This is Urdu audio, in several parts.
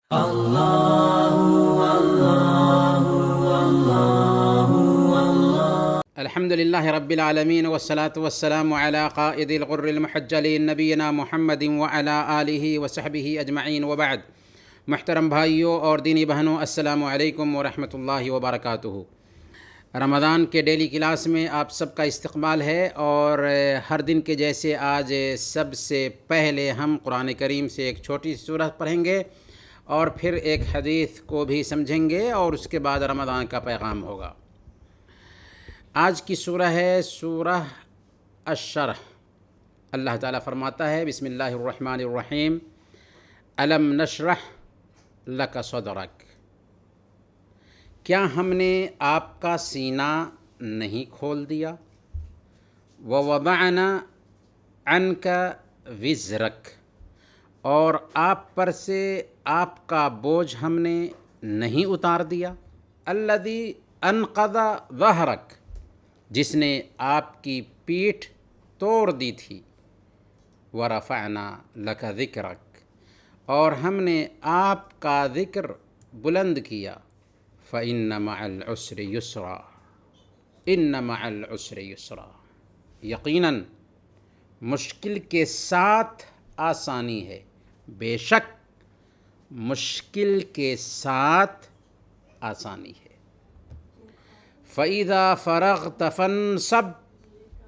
الحمد لله رب العالمين والصلاة والسلام على قائد الغر المحجلين نبينا محمد وعلى آلہ وصحبہ اجمعین وبعد۔ محترم بھائیوں اور دینی بہنوں، السلام علیکم ورحمۃ اللہ وبرکاتہ۔ رمضان کے ڈیلی کلاس میں آپ سب کا استقبال ہے، اور ہر دن کے جیسے آج سب سے پہلے ہم قرآن کریم سے ایک چھوٹی سی سورت پڑھیں گے اور پھر ایک حدیث کو بھی سمجھیں گے، اور اس کے بعد رمضان کا پیغام ہوگا۔ آج کی سورہ ہے سورہ الشرح۔ اللہ تعالیٰ فرماتا ہے بسم اللہ الرحمن الرحیم، الم نشرح لک صدرک، کیا ہم نے آپ کا سینہ نہیں کھول دیا؟ ووضعنا عنک وزرک، اور آپ پر سے آپ کا بوجھ ہم نے نہیں اتار دیا؟ الذی انقض ظہرک، جس نے آپ کی پیٹھ توڑ دی تھی۔ ورفعنا لک ذکرک، اور ہم نے آپ کا ذکر بلند کیا۔ فإن مع العسر یسرا، ان مع العسر یسرا، یقیناً مشکل کے ساتھ آسانی ہے، بے شک مشکل کے ساتھ آسانی ہے۔ فَإِذَا فَرَغْتَ فَانْصَبْ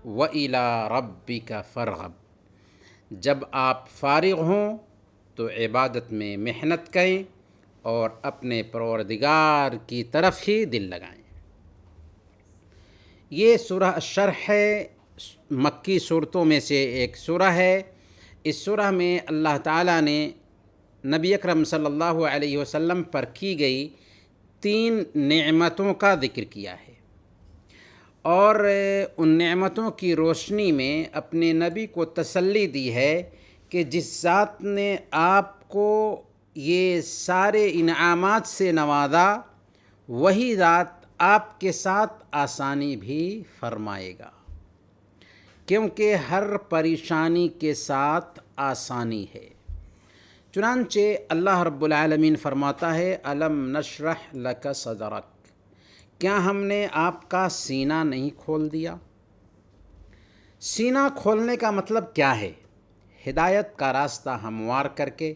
وَإِلَىٰ رَبِّكَ فَارْغَب، جب آپ فارغ ہوں تو عبادت میں محنت کریں اور اپنے پروردگار کی طرف ہی دل لگائیں۔ یہ سورہ الشرح ہے، مکی صورتوں میں سے ایک سورہ ہے۔ اس سورہ میں اللہ تعالیٰ نے نبی اکرم صلی اللہ علیہ وسلم پر کی گئی 3 نعمتوں کا ذکر کیا ہے، اور ان نعمتوں کی روشنی میں اپنے نبی کو تسلی دی ہے کہ جس ذات نے آپ کو یہ سارے انعامات سے نوازا، وہی ذات آپ کے ساتھ آسانی بھی فرمائے گا، کیونکہ ہر پریشانی کے ساتھ آسانی ہے۔ چنانچہ اللہ رب العالمین فرماتا ہے الم نشرح لک صدرک، کیا ہم نے آپ کا سینہ نہیں کھول دیا؟ سینہ کھولنے کا مطلب کیا ہے؟ ہدایت کا راستہ ہموار کر کے،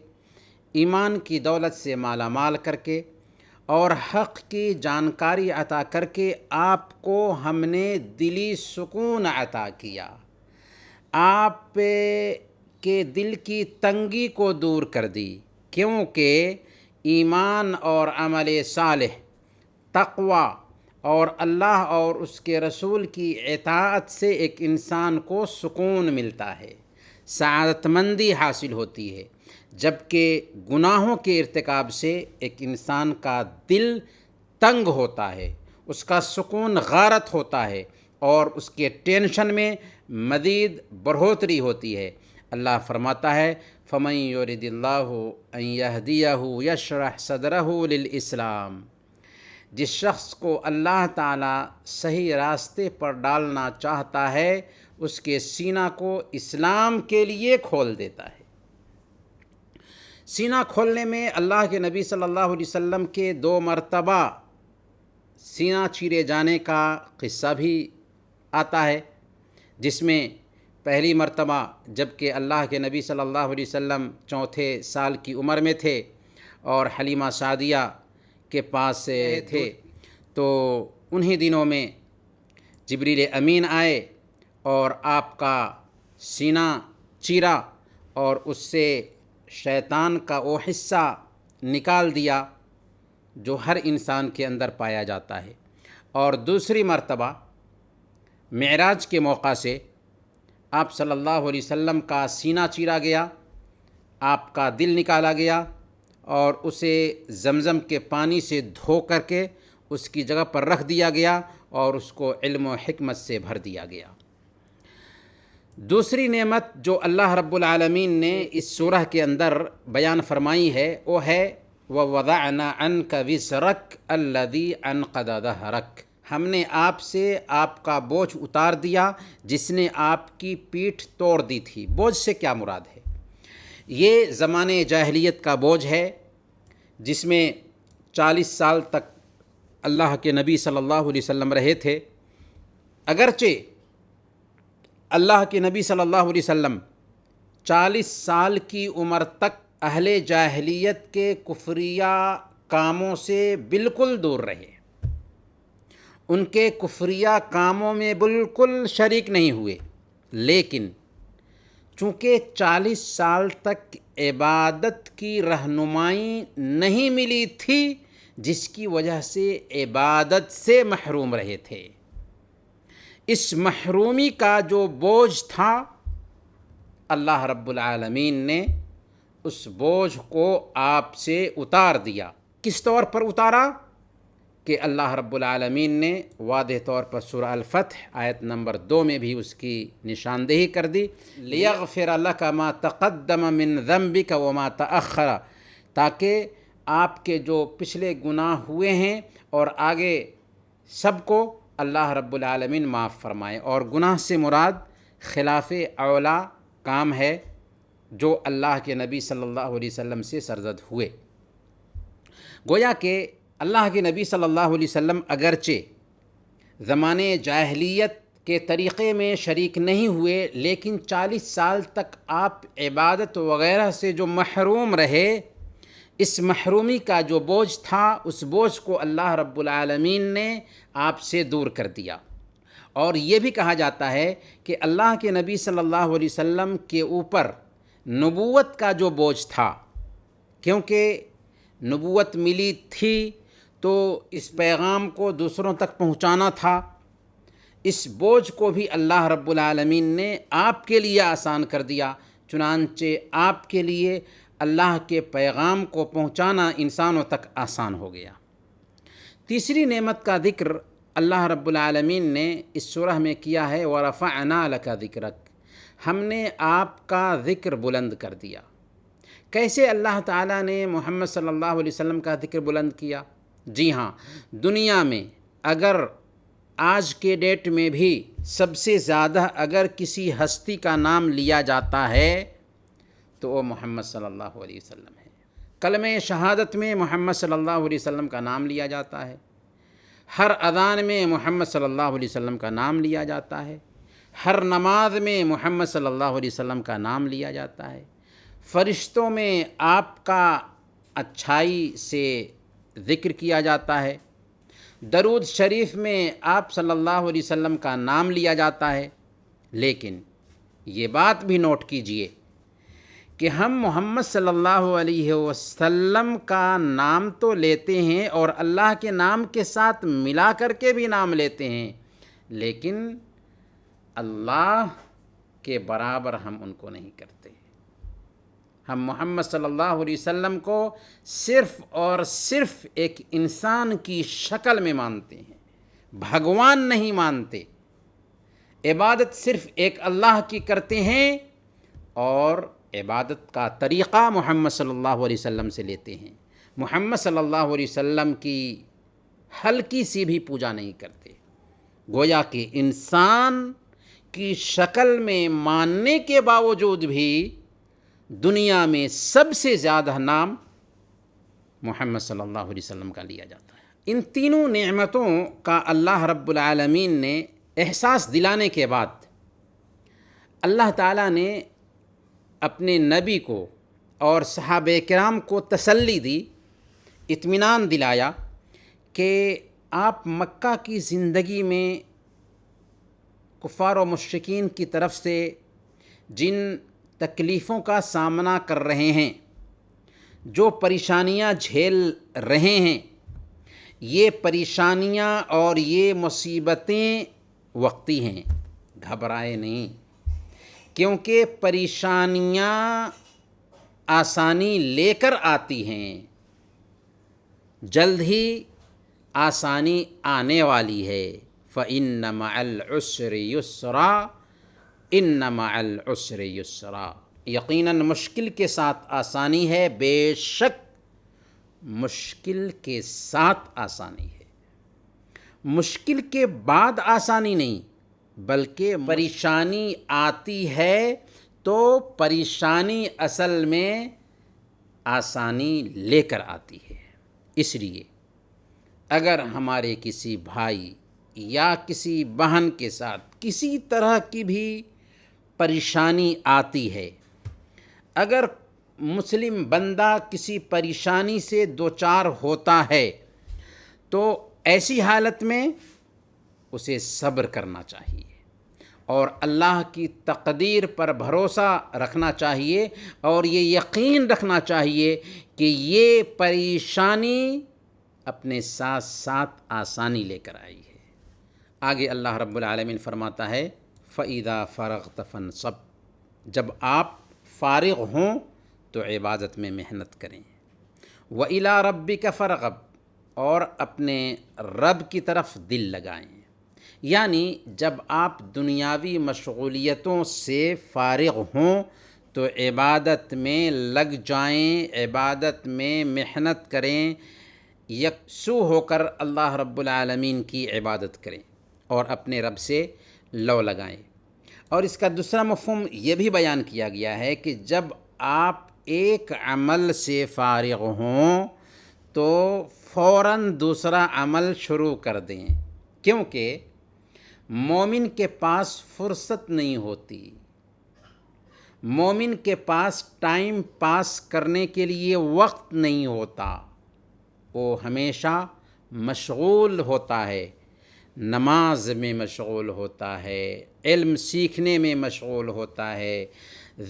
ایمان کی دولت سے مالا مال کر کے، اور حق کی جانکاری عطا کر کے آپ کو ہم نے دلی سکون عطا کیا، آپ کے دل کی تنگی کو دور کر دی، کیونکہ ایمان اور عمل صالح، تقوی اور اللہ اور اس کے رسول کی اطاعت سے ایک انسان کو سکون ملتا ہے، سعادت مندی حاصل ہوتی ہے، جبکہ گناہوں کے ارتکاب سے ایک انسان کا دل تنگ ہوتا ہے، اس کا سکون غارت ہوتا ہے، اور اس کے ٹینشن میں مزید بڑھوتری ہوتی ہے۔ اللہ فرماتا ہے فَمَن يُرِدِ اللَّهُ أَن يَهْدِيَهُ يَشْرَحْ صَدْرَهُ لِلْإِسْلَامِ، جس شخص کو اللہ تعالیٰ صحیح راستے پر ڈالنا چاہتا ہے، اس کے سینہ کو اسلام کے لیے کھول دیتا ہے۔ سینہ کھولنے میں اللہ کے نبی صلی اللہ علیہ وسلم کے 2 مرتبہ سینہ چیرے جانے کا قصہ بھی آتا ہے، جس میں پہلی مرتبہ جب کہ اللہ کے نبی صلی اللہ علیہ وسلم 4 سال کی عمر میں تھے اور حلیمہ سعدیہ کے پاس تھے، تو انہی دنوں میں جبریل امین آئے اور آپ کا سینہ چیرا، اور اس سے شیطان کا وہ حصہ نکال دیا جو ہر انسان کے اندر پایا جاتا ہے۔ اور دوسری مرتبہ معراج کے موقع سے آپ صلی اللہ علیہ وسلم کا سینہ چیرا گیا، آپ کا دل نکالا گیا، اور اسے زمزم کے پانی سے دھو کر کے اس کی جگہ پر رکھ دیا گیا، اور اس کو علم و حکمت سے بھر دیا گیا۔ دوسری نعمت جو اللہ رب العالمین نے اس سورہ کے اندر بیان فرمائی ہے، وہ ہے وَوَضَعْنَا عَنْكَ وِزْرَكَ الَّذِي أَنْقَضَ ظَهْرَكَ، ہم نے آپ سے آپ کا بوجھ اتار دیا جس نے آپ کی پیٹھ توڑ دی تھی۔ بوجھ سے کیا مراد ہے؟ یہ زمانے جاہلیت کا بوجھ ہے، جس میں 40 سال تک اللہ کے نبی صلی اللہ علیہ وسلم رہے تھے، اگرچہ اللہ کے نبی صلی اللہ علیہ وسلم 40 سال کی عمر تک اہل جاہلیت کے کفریہ کاموں سے بالکل دور رہے، ان کے کفریہ کاموں میں بالکل شریک نہیں ہوئے، لیکن چونکہ 40 سال تک عبادت کی رہنمائی نہیں ملی تھی، جس کی وجہ سے عبادت سے محروم رہے تھے، اس محرومی کا جو بوجھ تھا اللہ رب العالمین نے اس بوجھ کو آپ سے اتار دیا۔ کس طور پر اتارا؟ کہ اللہ رب العالمین نے واضح طور پر سورہ الفتح آیت نمبر 2 میں بھی اس کی نشاندہی کر دی، لِيَغْفِرَ لَكَ مَا تَقَدَّمَ مِن ذَنبِكَ وَمَا تَأَخَّرَ، تاکہ آپ کے جو پچھلے گناہ ہوئے ہیں اور آگے سب کو اللہ رب العالمین معاف فرمائے۔ اور گناہ سے مراد خلاف اولا کام ہے جو اللہ کے نبی صلی اللہ علیہ وسلم سے سرزد ہوئے۔ گویا کہ اللہ کے نبی صلی اللہ علیہ وسلم اگرچہ زمانے جاہلیت کے طریقے میں شریک نہیں ہوئے، لیکن 40 سال تک آپ عبادت وغیرہ سے جو محروم رہے، اس محرومی کا جو بوجھ تھا اس بوجھ کو اللہ رب العالمین نے آپ سے دور کر دیا۔ اور یہ بھی کہا جاتا ہے کہ اللہ کے نبی صلی اللہ علیہ وسلم کے اوپر نبوت کا جو بوجھ تھا، کیونکہ نبوت ملی تھی تو اس پیغام کو دوسروں تک پہنچانا تھا، اس بوجھ کو بھی اللہ رب العالمین نے آپ کے لیے آسان کر دیا، چنانچہ آپ کے لیے اللہ کے پیغام کو پہنچانا انسانوں تک آسان ہو گیا۔ تیسری نعمت کا ذکر اللہ رب العالمین نے اس سورہ میں کیا ہے، وَرَفَعْنَا لَكَ ذِكْرَكَ، ہم نے آپ کا ذکر بلند کر دیا۔ کیسے اللہ تعالیٰ نے محمد صلی اللہ علیہ وسلم کا ذکر بلند کیا؟ جی ہاں، دنیا میں اگر آج کے ڈیٹ میں بھی سب سے زیادہ اگر کسی ہستی کا نام لیا جاتا ہے تو وہ محمد صلی اللہ علیہ وسلم ہے۔ کلمہ شہادت میں محمد صلی اللہ علیہ وسلم کا نام لیا جاتا ہے، ہر اذان میں محمد صلی اللہ علیہ وسلم کا نام لیا جاتا ہے، ہر نماز میں محمد صلی اللہ علیہ وسلم کا نام لیا جاتا ہے، فرشتوں میں آپ کا اچھائی سے ذکر کیا جاتا ہے، درود شریف میں آپ صلی اللہ علیہ وسلم کا نام لیا جاتا ہے۔ لیکن یہ بات بھی نوٹ کیجئے کہ ہم محمد صلی اللہ علیہ وسلم کا نام تو لیتے ہیں اور اللہ کے نام کے ساتھ ملا کر کے بھی نام لیتے ہیں، لیکن اللہ کے برابر ہم ان کو نہیں کرتے۔ ہم محمد صلی اللہ علیہ وسلم کو صرف اور صرف ایک انسان کی شکل میں مانتے ہیں، بھگوان نہیں مانتے۔ عبادت صرف ایک اللہ کی کرتے ہیں اور عبادت کا طریقہ محمد صلی اللہ علیہ وسلم سے لیتے ہیں۔ محمد صلی اللہ علیہ وسلم کی ہلکی سی بھی پوجا نہیں کرتے۔ گویا کہ انسان کی شکل میں ماننے کے باوجود بھی دنیا میں سب سے زیادہ نام محمد صلی اللہ علیہ وسلم کا لیا جاتا ہے۔ ان تینوں نعمتوں کا اللہ رب العالمین نے احساس دلانے کے بعد اللہ تعالیٰ نے اپنے نبی کو اور صحابہ کرام کو تسلی دی، اطمینان دلایا کہ آپ مکہ کی زندگی میں کفار و مشرکین کی طرف سے جن تکلیفوں کا سامنا کر رہے ہیں، جو پریشانیاں جھیل رہے ہیں، یہ پریشانیاں اور یہ مصیبتیں وقتی ہیں، گھبرائے نہیں، کیونکہ پریشانیاں آسانی لے کر آتی ہیں، جلد ہی آسانی آنے والی ہے۔ فَإِنَّ مَعَ الْعُسْرِ يُسْرًا إِنَّ مَعَ الْعُسْرِ يُسْرًا، یقیناً مشکل کے ساتھ آسانی ہے، بے شک مشکل کے ساتھ آسانی ہے۔ مشکل کے بعد آسانی نہیں، بلکہ پریشانی آتی ہے تو پریشانی اصل میں آسانی لے کر آتی ہے۔ اس لیے اگر ہمارے کسی بھائی یا کسی بہن کے ساتھ کسی طرح کی بھی پریشانی آتی ہے، اگر مسلم بندہ کسی پریشانی سے دوچار ہوتا ہے تو ایسی حالت میں اسے صبر کرنا چاہیے اور اللہ کی تقدیر پر بھروسہ رکھنا چاہیے اور یہ یقین رکھنا چاہیے کہ یہ پریشانی اپنے ساتھ ساتھ آسانی لے کر آئی ہے۔ آگے اللہ رب العالمین فرماتا ہے فَإِذَا فَرَغْتَ فَانْصَبْ، جب آپ فارغ ہوں تو عبادت میں محنت کریں۔ وَإِلَىٰ رَبِّكَ فَارْغَب، اور اپنے رب کی طرف دل لگائیں، یعنی جب آپ دنیاوی مشغولیتوں سے فارغ ہوں تو عبادت میں لگ جائیں، عبادت میں محنت کریں، یکسو ہو کر اللہ رب العالمین کی عبادت کریں اور اپنے رب سے لو لگائیں۔ اور اس کا دوسرا مفہوم یہ بھی بیان کیا گیا ہے کہ جب آپ ایک عمل سے فارغ ہوں تو فوراً دوسرا عمل شروع کر دیں، کیونکہ مومن کے پاس فرصت نہیں ہوتی، مومن کے پاس ٹائم پاس کرنے کے لیے وقت نہیں ہوتا، وہ ہمیشہ مشغول ہوتا ہے، نماز میں مشغول ہوتا ہے، علم سیکھنے میں مشغول ہوتا ہے،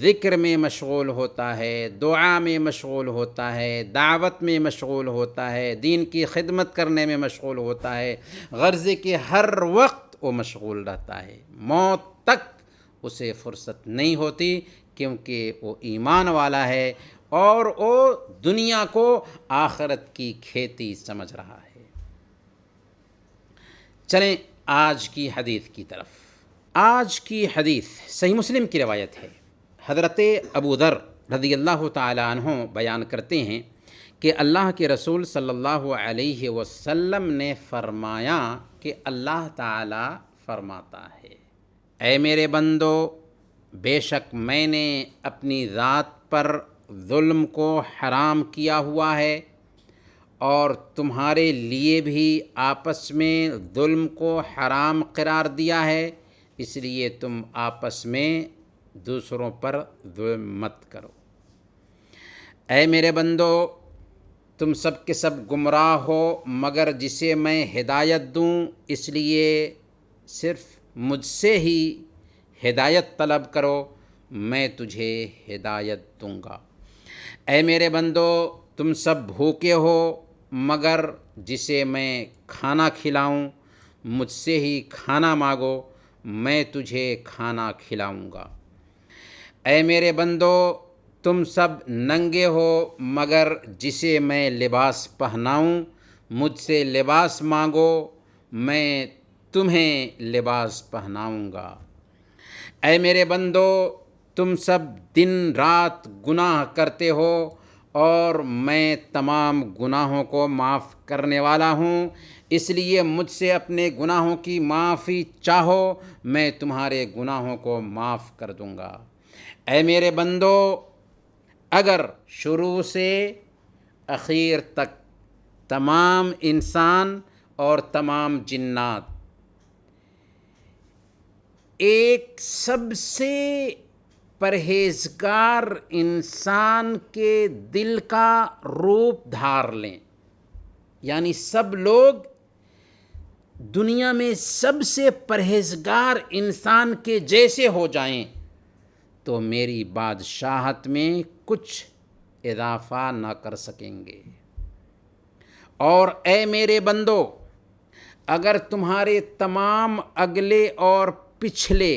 ذکر میں مشغول ہوتا ہے، دعا میں مشغول ہوتا ہے، دعوت میں مشغول ہوتا ہے، دین کی خدمت کرنے میں مشغول ہوتا ہے، غرضے کہ ہر وقت وہ مشغول رہتا ہے، موت تک اسے فرصت نہیں ہوتی، کیونکہ وہ ایمان والا ہے اور وہ دنیا کو آخرت کی کھیتی سمجھ رہا ہے۔ چلیں آج کی حدیث کی طرف۔ آج کی حدیث صحیح مسلم کی روایت ہے۔ حضرت ابو ذر رضی اللہ تعالیٰ عنہ بیان کرتے ہیں کہ اللہ کے رسول صلی اللہ علیہ وسلم نے فرمایا کہ اللہ تعالیٰ فرماتا ہے، اے میرے بندو، بے شک میں نے اپنی ذات پر ظلم کو حرام کیا ہوا ہے اور تمہارے لیے بھی آپس میں ظلم کو حرام قرار دیا ہے، اس لیے تم آپس میں دوسروں پر ظلم مت کرو۔ اے میرے بندو، تم سب کے سب گمراہ ہو مگر جسے میں ہدایت دوں، اس لیے صرف مجھ سے ہی ہدایت طلب کرو، میں تجھے ہدایت دوں گا۔ اے میرے بندو، تم سب بھوکے ہو مگر جسے میں کھانا کھلاؤں، مجھ سے ہی کھانا مانگو، میں تجھے کھانا کھلاؤں گا۔ اے میرے بندو، تم سب ننگے ہو مگر جسے میں لباس پہناؤں، مجھ سے لباس مانگو، میں تمہیں لباس پہناؤں گا۔ اے میرے بندو، تم سب دن رات گناہ کرتے ہو اور میں تمام گناہوں کو معاف کرنے والا ہوں، اس لیے مجھ سے اپنے گناہوں کی معافی چاہو، میں تمہارے گناہوں کو معاف کر دوں گا۔ اے میرے بندو، اگر شروع سے اخیر تک تمام انسان اور تمام جنات ایک سب سے پرہیزگار انسان کے دل کا روپ دھار لیں، یعنی سب لوگ دنیا میں سب سے پرہیزگار انسان کے جیسے ہو جائیں تو میری بادشاہت میں کچھ اضافہ نہ کر سکیں گے۔ اور اے میرے بندو، اگر تمہارے تمام اگلے اور پچھلے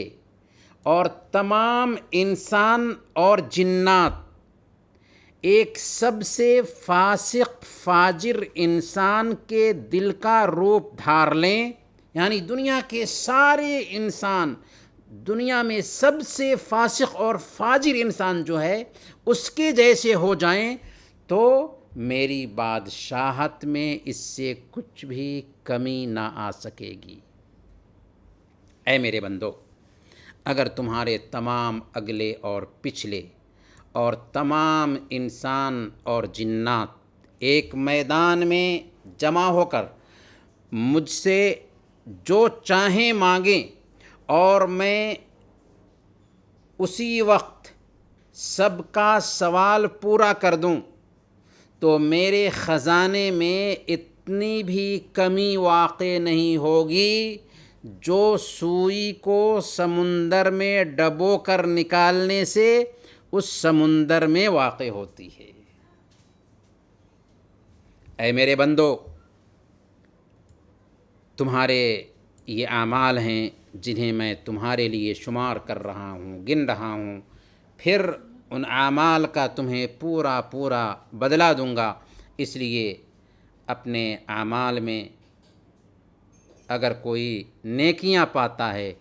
اور تمام انسان اور جنات ایک سب سے فاسق فاجر انسان کے دل کا روپ دھار لیں، یعنی دنیا کے سارے انسان، دنیا میں سب سے فاسق اور فاجر انسان جو ہے اس کے جیسے ہو جائیں تو میری بادشاہت میں اس سے کچھ بھی کمی نہ آ سکے گی۔ اے میرے بندو، اگر تمہارے تمام اگلے اور پچھلے اور تمام انسان اور جنات ایک میدان میں جمع ہو کر مجھ سے جو چاہیں مانگیں اور میں اسی وقت سب کا سوال پورا کر دوں تو میرے خزانے میں اتنی بھی کمی واقع نہیں ہوگی جو سوئی کو سمندر میں ڈبو کر نکالنے سے اس سمندر میں واقع ہوتی ہے۔ اے میرے بندو، تمہارے یہ اعمال ہیں جنہیں میں تمہارے لیے شمار کر رہا ہوں، گن رہا ہوں، پھر ان اعمال کا تمہیں پورا پورا بدلہ دوں گا۔ اس لیے اپنے اعمال میں اگر کوئی نیکیاں پاتا ہے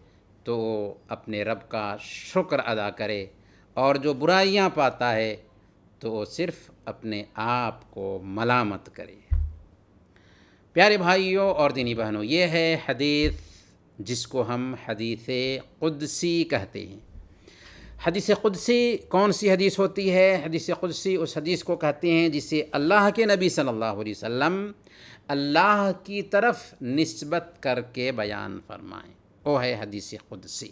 تو وہ اپنے رب کا شکر ادا کرے، اور جو برائیاں پاتا ہے تو وہ صرف اپنے آپ کو ملامت کرے۔ پیارے بھائیوں اور دینی بہنوں، یہ ہے حدیث جس کو ہم حدیث قدسی کہتے ہیں۔ حدیث قدسی کون سی حدیث ہوتی ہے؟ حدیث قدسی اس حدیث کو کہتے ہیں جسے اللہ کے نبی صلی اللہ علیہ وسلم اللہ کی طرف نسبت کر کے بیان فرمائیں، وہ ہے حدیث قدسی،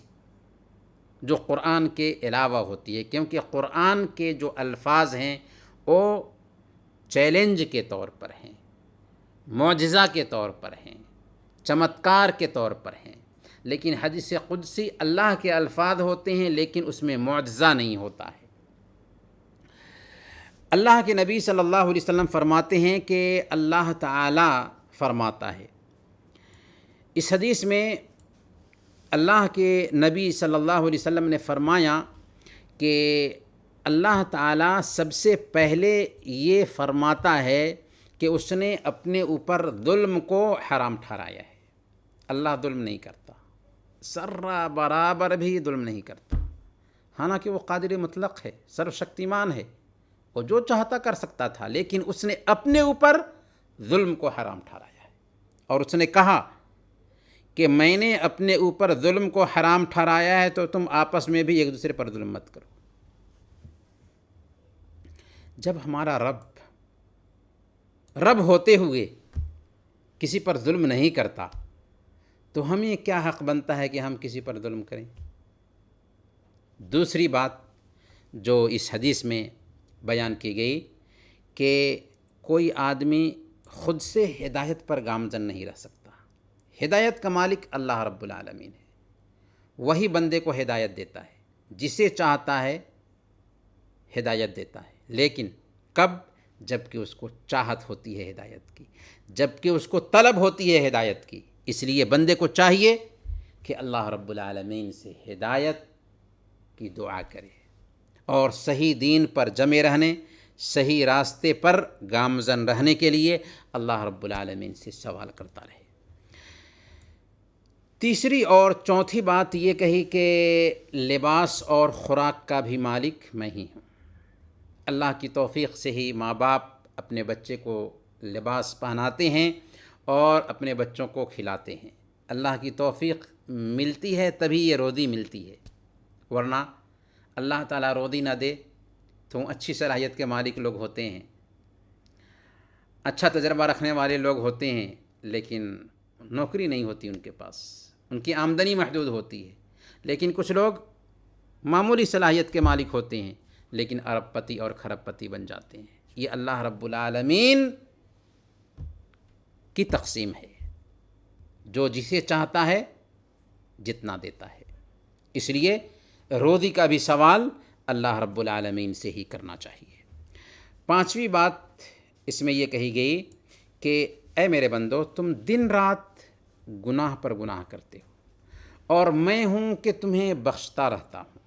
جو قرآن کے علاوہ ہوتی ہے، کیونکہ قرآن کے جو الفاظ ہیں وہ چیلنج کے طور پر ہیں، معجزہ کے طور پر ہیں، چمتکار کے طور پر ہیں، لیکن حدیث قدسی اللہ کے الفاظ ہوتے ہیں لیکن اس میں معجزہ نہیں ہوتا ہے۔ اللہ کے نبی صلی اللہ علیہ وسلم فرماتے ہیں کہ اللہ تعالی فرماتا ہے، اس حدیث میں اللہ کے نبی صلی اللہ علیہ وسلم نے فرمایا کہ اللہ تعالی سب سے پہلے یہ فرماتا ہے کہ اس نے اپنے اوپر ظلم کو حرام ٹھہرایا ہے۔ اللہ ظلم نہیں کرتا، ذرہ برابر بھی ظلم نہیں کرتا، حالانکہ وہ قادر مطلق ہے، سرو شکتیمان ہے، وہ جو چاہتا کر سکتا تھا، لیکن اس نے اپنے اوپر ظلم کو حرام ٹھہرایا ہے، اور اس نے کہا کہ میں نے اپنے اوپر ظلم کو حرام ٹھہرایا ہے تو تم آپس میں بھی ایک دوسرے پر ظلم مت کرو۔ جب ہمارا رب ہوتے ہوئے کسی پر ظلم نہیں کرتا تو ہمیں کیا حق بنتا ہے کہ ہم کسی پر ظلم کریں؟ دوسری بات جو اس حدیث میں بیان کی گئی کہ کوئی آدمی خود سے ہدایت پر گامزن نہیں رہ سکتا۔ ہدایت کا مالک اللہ رب العالمین ہے، وہی بندے کو ہدایت دیتا ہے، جسے چاہتا ہے ہدایت دیتا ہے، لیکن کب؟ جب کہ اس کو چاہت ہوتی ہے ہدایت کی، جب کہ اس کو طلب ہوتی ہے ہدایت کی۔ اس لیے بندے کو چاہیے کہ اللہ رب العالمین سے ہدایت کی دعا کرے اور صحیح دین پر جمے رہنے، صحیح راستے پر گامزن رہنے کے لیے اللہ رب العالمین سے سوال کرتا رہے۔ تیسری اور چوتھی بات یہ کہی کہ لباس اور خوراک کا بھی مالک میں ہی ہوں۔ اللہ کی توفیق سے ہی ماں باپ اپنے بچے کو لباس پہناتے ہیں اور اپنے بچوں کو کھلاتے ہیں۔ اللہ کی توفیق ملتی ہے تبھی یہ روزی ملتی ہے، ورنہ اللہ تعالیٰ روزی نہ دے تو اچھی صلاحیت کے مالک لوگ ہوتے ہیں، اچھا تجربہ رکھنے والے لوگ ہوتے ہیں، لیکن نوکری نہیں ہوتی ان کے پاس، ان کی آمدنی محدود ہوتی ہے۔ لیکن کچھ لوگ معمولی صلاحیت کے مالک ہوتے ہیں لیکن ارب پتی اور کھرب پتی بن جاتے ہیں۔ یہ اللہ رب العالمین کی تقسیم ہے، جو جسے چاہتا ہے جتنا دیتا ہے۔ اس لیے روزی کا بھی سوال اللہ رب العالمین سے ہی کرنا چاہیے۔ پانچویں بات اس میں یہ کہی گئی کہ اے میرے بندو، تم دن رات گناہ پر گناہ کرتے ہو اور میں ہوں کہ تمہیں بخشتا رہتا ہوں،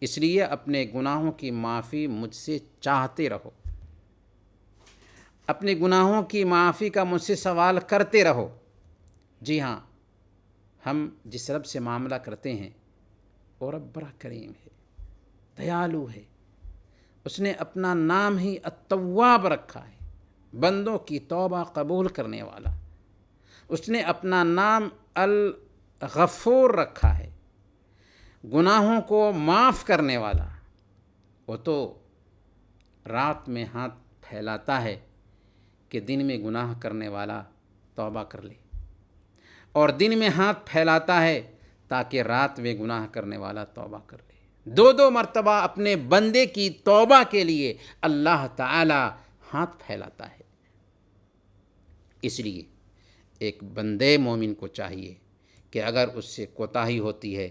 اس لیے اپنے گناہوں کی معافی مجھ سے چاہتے رہو، اپنے گناہوں کی معافی کا مجھ سے سوال کرتے رہو۔ جی ہاں، ہم جس رب سے معاملہ کرتے ہیں وہ رب بڑا کریم ہے، دیالو ہے، اس نے اپنا نام ہی التواب رکھا ہے، بندوں کی توبہ قبول کرنے والا۔ اس نے اپنا نام الغفور رکھا ہے، گناہوں کو معاف کرنے والا۔ وہ تو رات میں ہاتھ پھیلاتا ہے کہ دن میں گناہ کرنے والا توبہ کر لے، اور دن میں ہاتھ پھیلاتا ہے تاکہ رات میں گناہ کرنے والا توبہ کر لے۔ دو دو مرتبہ اپنے بندے کی توبہ کے لیے اللہ تعالی ہاتھ پھیلاتا ہے۔ اس لیے ایک بندے مومن کو چاہیے کہ اگر اس سے کوتاہی ہوتی ہے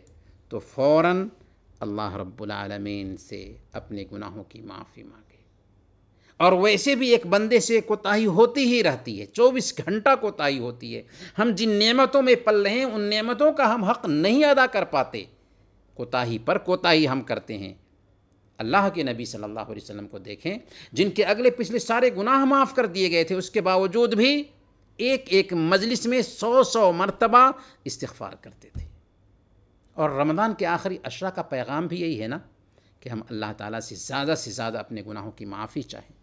تو فوراً اللہ رب العالمین سے اپنے گناہوں کی معافی مانگے۔ اور ویسے بھی ایک بندے سے کوتاہی ہوتی ہی رہتی ہے، 24 گھنٹہ کوتاہی ہوتی ہے۔ ہم جن نعمتوں میں پل رہے ہیں ان نعمتوں کا ہم حق نہیں ادا کر پاتے، کوتاہی پر کوتاہی ہم کرتے ہیں۔ اللہ کے نبی صلی اللہ علیہ وسلم کو دیکھیں، جن کے اگلے پچھلے سارے گناہ معاف کر دیے گئے تھے، اس کے باوجود بھی ایک ایک مجلس میں 100 مرتبہ استغفار کرتے تھے۔ اور رمضان کے آخری عشرہ کا پیغام بھی یہی ہے نا کہ ہم اللہ تعالیٰ سے زیادہ اپنے گناہوں کی معافی چاہیں۔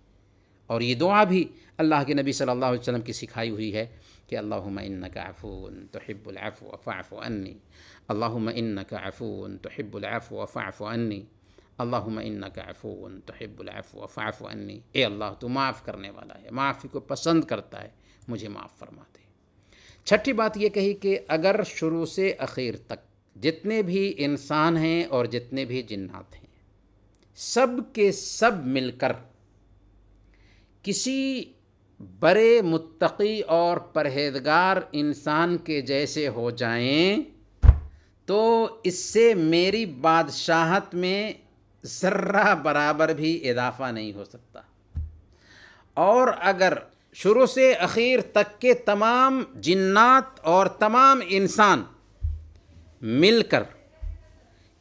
اور یہ دعا بھی اللہ کے نبی صلی اللہ علیہ وسلم کی سکھائی ہوئی ہے کہ اللہم انک عفو تحب العفو فاعف عنی، اللہم انک عفو تحب العفو فاعف عنی، اللہم انک عفو تحب العفو فاعف عنی۔ اے اللہ تو معاف کرنے والا ہے، معافی کو پسند کرتا ہے، مجھے معاف فرما دے۔ چھٹی بات یہ کہی کہ اگر شروع سے اخیر تک جتنے بھی انسان ہیں اور جتنے بھی جنات ہیں، سب کے سب مل کر کسی بڑے متقی اور پرہیزگار انسان کے جیسے ہو جائیں تو اس سے میری بادشاہت میں ذرہ برابر بھی اضافہ نہیں ہو سکتا۔ اور اگر شروع سے اخیر تک کے تمام جنات اور تمام انسان مل کر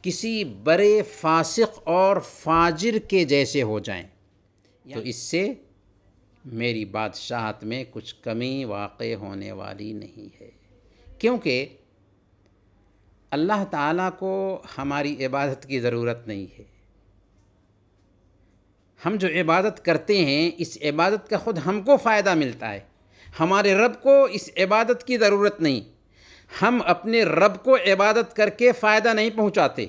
کسی بڑے فاسق اور فاجر کے جیسے ہو جائیں تو اس سے میری بادشاہت میں کچھ کمی واقع ہونے والی نہیں ہے، کیونکہ اللہ تعالیٰ کو ہماری عبادت کی ضرورت نہیں ہے۔ ہم جو عبادت کرتے ہیں اس عبادت کا خود ہم کو فائدہ ملتا ہے، ہمارے رب کو اس عبادت کی ضرورت نہیں۔ ہم اپنے رب کو عبادت کر کے فائدہ نہیں پہنچاتے،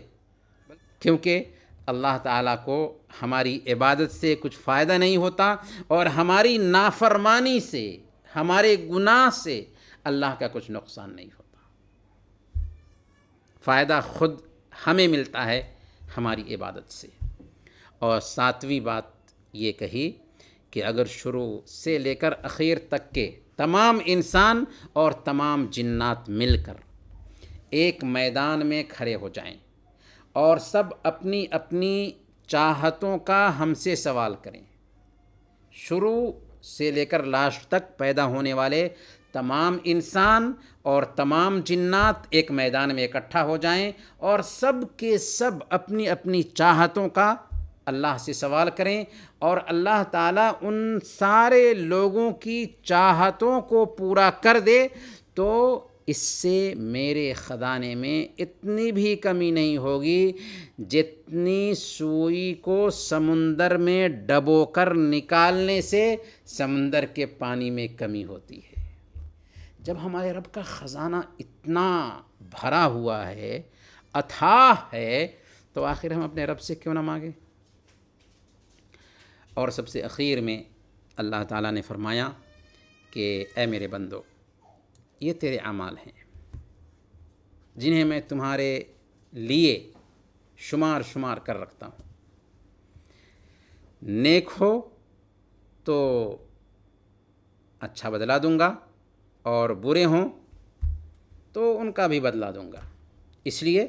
کیونکہ اللہ تعالیٰ کو ہماری عبادت سے کچھ فائدہ نہیں ہوتا، اور ہماری نافرمانی سے، ہمارے گناہ سے اللہ کا کچھ نقصان نہیں ہوتا۔ فائدہ خود ہمیں ملتا ہے ہماری عبادت سے۔ اور ساتویں بات یہ کہی کہ اگر شروع سے لے کر اخیر تک کے تمام انسان اور تمام جنات مل کر ایک میدان میں کھڑے ہو جائیں اور سب اپنی اپنی چاہتوں کا ہم سے سوال کریں، شروع سے لے کر لاسٹ تک پیدا ہونے والے تمام انسان اور تمام جنات ایک میدان میں اکٹھا ہو جائیں اور سب کے سب اپنی اپنی چاہتوں کا اللہ سے سوال کریں، اور اللہ تعالیٰ ان سارے لوگوں کی چاہتوں کو پورا کر دے تو اس سے میرے خزانے میں اتنی بھی کمی نہیں ہوگی جتنی سوئی کو سمندر میں ڈبو کر نکالنے سے سمندر کے پانی میں کمی ہوتی ہے۔ جب ہمارے رب کا خزانہ اتنا بھرا ہوا ہے، اتھاہ ہے، تو آخر ہم اپنے رب سے کیوں نہ مانگیں؟ اور سب سے اخیر میں اللہ تعالیٰ نے فرمایا کہ اے میرے بندو، یہ تیرے اعمال ہیں جنہیں میں تمہارے لیے شمار کر رکھتا ہوں۔ نیک ہو تو اچھا بدلہ دوں گا، اور برے ہوں تو ان کا بھی بدلہ دوں گا۔ اس لیے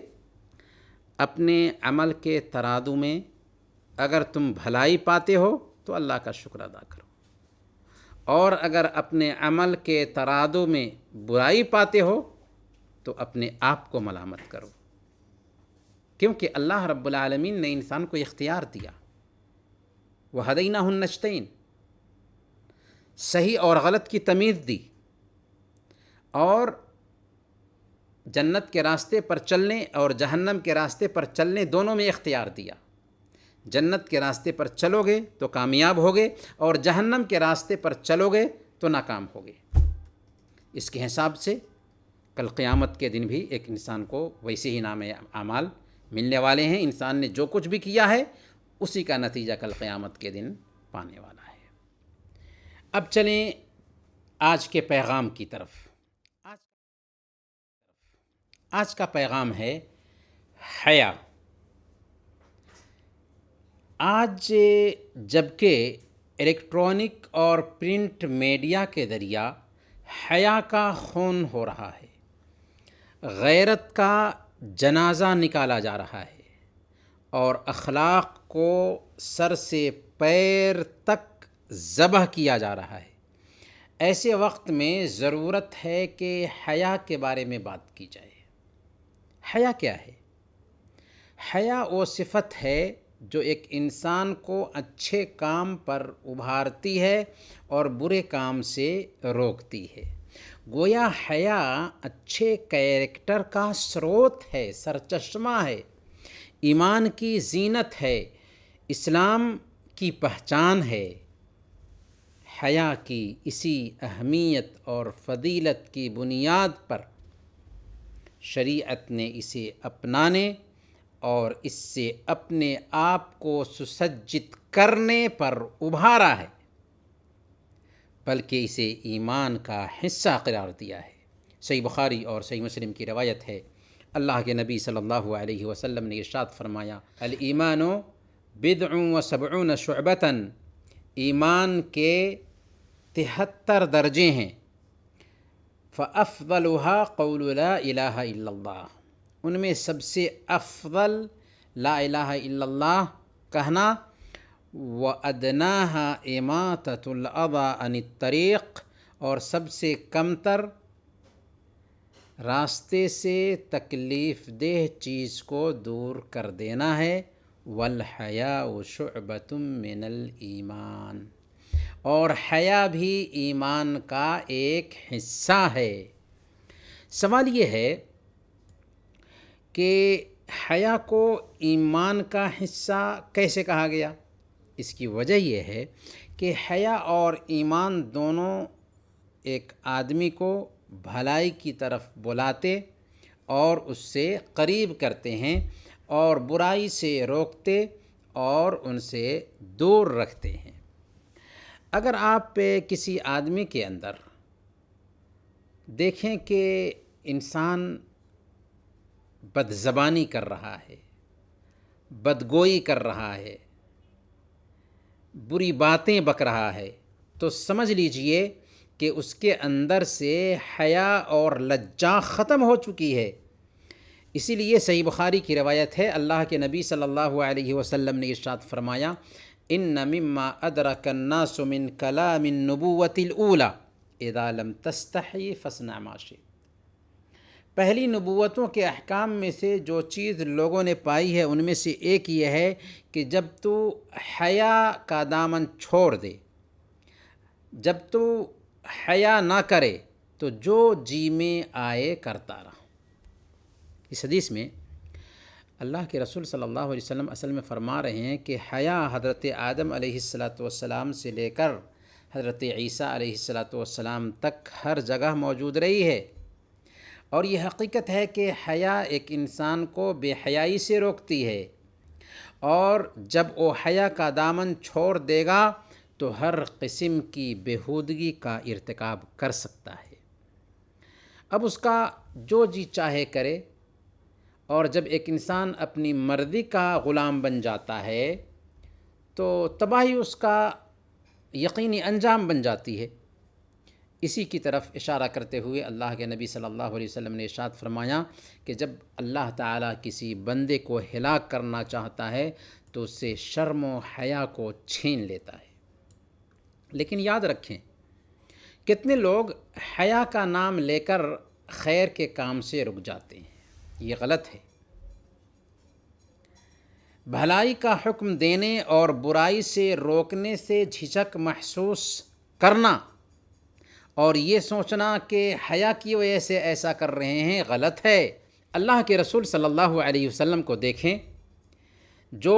اپنے عمل کے ترازو میں اگر تم بھلائی پاتے ہو تو اللہ کا شکر ادا کرو، اور اگر اپنے عمل کے ترازو میں برائی پاتے ہو تو اپنے آپ کو ملامت کرو، کیونکہ اللہ رب العالمین نے انسان کو اختیار دیا، وَهَدَيْنَاهُ النَّجْدَيْنِ، صحیح اور غلط کی تمیز دی، اور جنت کے راستے پر چلنے اور جہنم کے راستے پر چلنے دونوں میں اختیار دیا۔ جنت کے راستے پر چلو گے تو کامیاب ہوگے، اور جہنم کے راستے پر چلو گے تو ناکام ہوگے۔ اس کے حساب سے کل قیامت کے دن بھی ایک انسان کو ویسے ہی نام اعمال ملنے والے ہیں۔ انسان نے جو کچھ بھی کیا ہے اسی کا نتیجہ کل قیامت کے دن پانے والا ہے۔ اب چلیں آج کے پیغام کی طرف۔ آج آج کا پیغام ہے حیا۔ آج جبکہ الیکٹرانک اور پرنٹ میڈیا کے ذریعہ حیا کا خون ہو رہا ہے، غیرت کا جنازہ نکالا جا رہا ہے اور اخلاق کو سر سے پیر تک ذبح کیا جا رہا ہے، ایسے وقت میں ضرورت ہے کہ حیا کے بارے میں بات کی جائے۔ حیا کیا ہے؟ حیا وہ صفت ہے جو ایک انسان کو اچھے کام پر ابھارتی ہے اور برے کام سے روکتی ہے۔ گویا حیا اچھے کیریکٹر کا سروت ہے، سرچشمہ ہے، ایمان کی زینت ہے، اسلام کی پہچان ہے۔ حیا کی اسی اہمیت اور فضیلت کی بنیاد پر شریعت نے اسے اپنانے اور اس سے اپنے آپ کو سسجت کرنے پر ابھارا ہے، بلکہ اسے ایمان کا حصہ قرار دیا ہے۔ صحیح بخاری اور صحیح مسلم کی روایت ہے، اللہ کے نبی صلی اللہ علیہ وسلم نے ارشاد فرمایا، الایمان بضع و سبعون شعبۃ، ایمان کے 73 درجے ہیں، فافضلها قول لا الہ الا اللہ، ان میں سب سے افضل لا الہ الا اللہ کہنا، وادناها اماطۃ الاذى عن الطریق، اور سب سے کمتر راستے سے تکلیف دہ چیز کو دور کر دینا ہے، والحیاء شعبۃ من الایمان، اور حیا بھی ایمان کا ایک حصہ ہے۔ سوال یہ ہے کہ حیا کو ایمان کا حصہ کیسے کہا گیا؟ اس کی وجہ یہ ہے کہ حیا اور ایمان دونوں ایک آدمی کو بھلائی کی طرف بلاتے اور اس سے قریب کرتے ہیں اور برائی سے روکتے اور ان سے دور رکھتے ہیں۔ اگر آپ کسی آدمی کے اندر دیکھیں کہ انسان بد زبانی کر رہا ہے، بدگوئی کر رہا ہے، بری باتیں بک رہا ہے، تو سمجھ لیجئے کہ اس کے اندر سے حیا اور لجہ ختم ہو چکی ہے۔ اسی لیے صحیح بخاری کی روایت ہے، اللہ کے نبی صلی اللہ علیہ وسلم نے ارشاد فرمایا، ان مما ادرک الناس من کلام النبوۃ الاولی اذا لم تستحی فاصنع ما شئت، پہلی نبوتوں کے احکام میں سے جو چیز لوگوں نے پائی ہے ان میں سے ایک یہ ہے کہ جب تو حیا کا دامن چھوڑ دے، جب تو حیا نہ کرے تو جو جی میں آئے کرتا رہا۔ اس حدیث میں اللہ کے رسول صلی اللہ علیہ وسلم اصل میں فرما رہے ہیں کہ حیا حضرت آدم علیہ السلام سے لے کر حضرت عیسیٰ علیہ السلام تک ہر جگہ موجود رہی ہے، اور یہ حقیقت ہے کہ حیا ایک انسان کو بے حیائی سے روکتی ہے، اور جب وہ حیا کا دامن چھوڑ دے گا تو ہر قسم کی بےہودگی کا ارتکاب کر سکتا ہے۔ اب اس کا جو جی چاہے کرے، اور جب ایک انسان اپنی مرضی کا غلام بن جاتا ہے تو تباہی اس کا یقینی انجام بن جاتی ہے۔ اسی کی طرف اشارہ کرتے ہوئے اللہ کے نبی صلی اللہ علیہ وسلم نے ارشاد فرمایا کہ جب اللہ تعالیٰ کسی بندے کو ہلاک کرنا چاہتا ہے تو اس سے شرم و حیا کو چھین لیتا ہے۔ لیکن یاد رکھیں، کتنے لوگ حیا کا نام لے کر خیر کے کام سے رک جاتے ہیں، یہ غلط ہے۔ بھلائی کا حکم دینے اور برائی سے روکنے سے جھجک محسوس کرنا اور یہ سوچنا کہ حیا کی وجہ سے ایسا کر رہے ہیں غلط ہے۔ اللہ کے رسول صلی اللہ علیہ وسلم کو دیکھیں، جو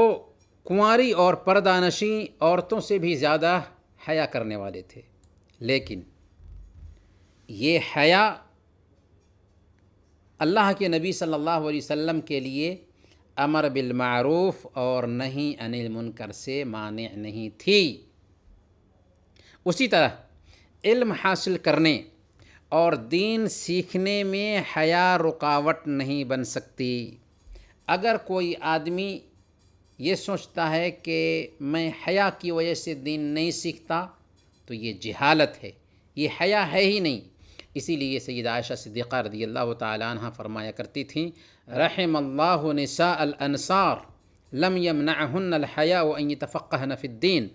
کنواری اور پردہ نشیں عورتوں سے بھی زیادہ حیا کرنے والے تھے، لیکن یہ حیا اللہ کے نبی صلی اللہ علیہ وسلم کے لیے امر بالمعروف اور نہی عن المنکر سے مانع نہیں تھی۔ اسی طرح علم حاصل کرنے اور دین سیکھنے میں حیا رکاوٹ نہیں بن سکتی۔ اگر کوئی آدمی یہ سوچتا ہے کہ میں حیا کی وجہ سے دین نہیں سیکھتا تو یہ جہالت ہے، یہ حیا ہے ہی نہیں۔ اسی لیے سیدہ عائشہ صدیقہ رضی اللہ تعالی عنہ فرمایا کرتی تھیں، رحم اللہ نساء الانصار لم یمنعہن الحیاء ان یتفقہن فی الدین۔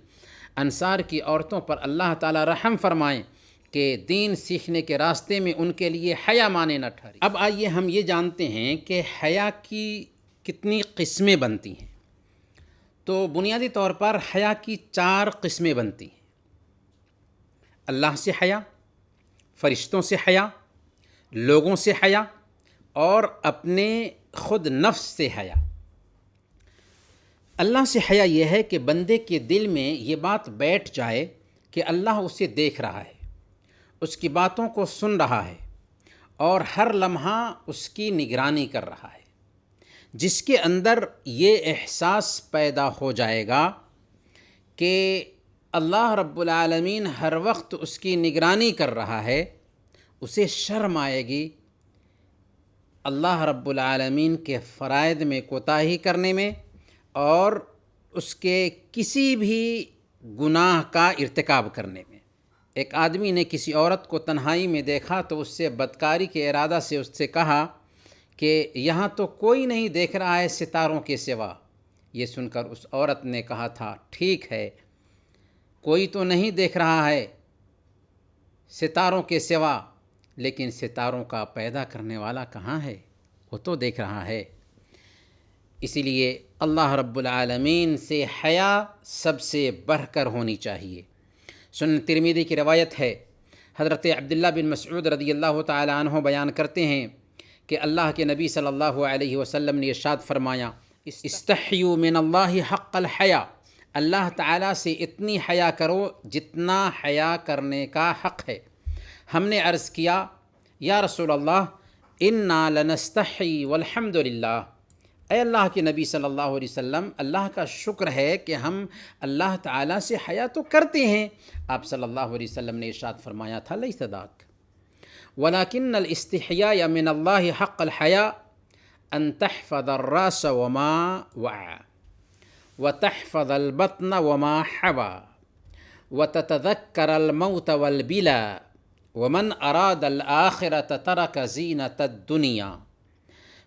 انصار کی عورتوں پر اللہ تعالی رحم فرمائیں کہ دین سیکھنے کے راستے میں ان کے لیے حیا مانے نہ ٹھہری۔ اب آئیے ہم یہ جانتے ہیں کہ حیا کی کتنی قسمیں بنتی ہیں۔ تو بنیادی طور پر حیا کی 4 قسمیں بنتی ہیں: اللہ سے حیا، فرشتوں سے حیا، لوگوں سے حیا، اور اپنے خود نفس سے حیا۔ اللہ سے حیا یہ ہے کہ بندے کے دل میں یہ بات بیٹھ جائے کہ اللہ اسے دیکھ رہا ہے، اس کی باتوں کو سن رہا ہے اور ہر لمحہ اس کی نگرانی کر رہا ہے۔ جس کے اندر یہ احساس پیدا ہو جائے گا کہ اللہ رب العالمین ہر وقت اس کی نگرانی کر رہا ہے، اسے شرم آئے گی اللہ رب العالمین کے فرائض میں کوتاہی کرنے میں اور اس کے کسی بھی گناہ کا ارتکاب کرنے میں۔ ایک آدمی نے کسی عورت کو تنہائی میں دیکھا تو اس سے بدکاری کے ارادہ سے اس سے کہا کہ یہاں تو کوئی نہیں دیکھ رہا ہے ستاروں کے سوا۔ یہ سن کر اس عورت نے کہا تھا، ٹھیک ہے، کوئی تو نہیں دیکھ رہا ہے ستاروں کے سوا، لیکن ستاروں کا پیدا کرنے والا کہاں ہے؟ وہ تو دیکھ رہا ہے۔ اسی لیے اللہ رب العالمین سے حیا سب سے بڑھ کر ہونی چاہیے۔ سنن ترمذی کی روایت ہے، حضرت عبداللہ بن مسعود رضی اللہ تعالی عنہ بیان کرتے ہیں کہ اللہ کے نبی صلی اللہ علیہ وسلم نے ارشاد فرمایا، استحیوا من اللہ حق الحیا، اللہ تعالیٰ سے اتنی حیا کرو جتنا حیا کرنے کا حق ہے۔ ہم نے عرض کیا، یا رسول اللہ انا لنستحی والحمد للہ، اے اللہ کے نبی صلی اللہ علیہ وسلم، اللہ کا شکر ہے کہ ہم اللہ تعالیٰ سے حیا تو کرتے ہیں۔ آپ صلی اللہ علیہ وسلم نے ارشاد فرمایا تھا، لیس ذاک ولكن الاستحياء من الله حق الحياء أن تحفظ الرأس وما وعى وتحفظ البطن وما حوى وتتذكر الموت والبلا ومن أراد الآخرة ترك زينة الدنيا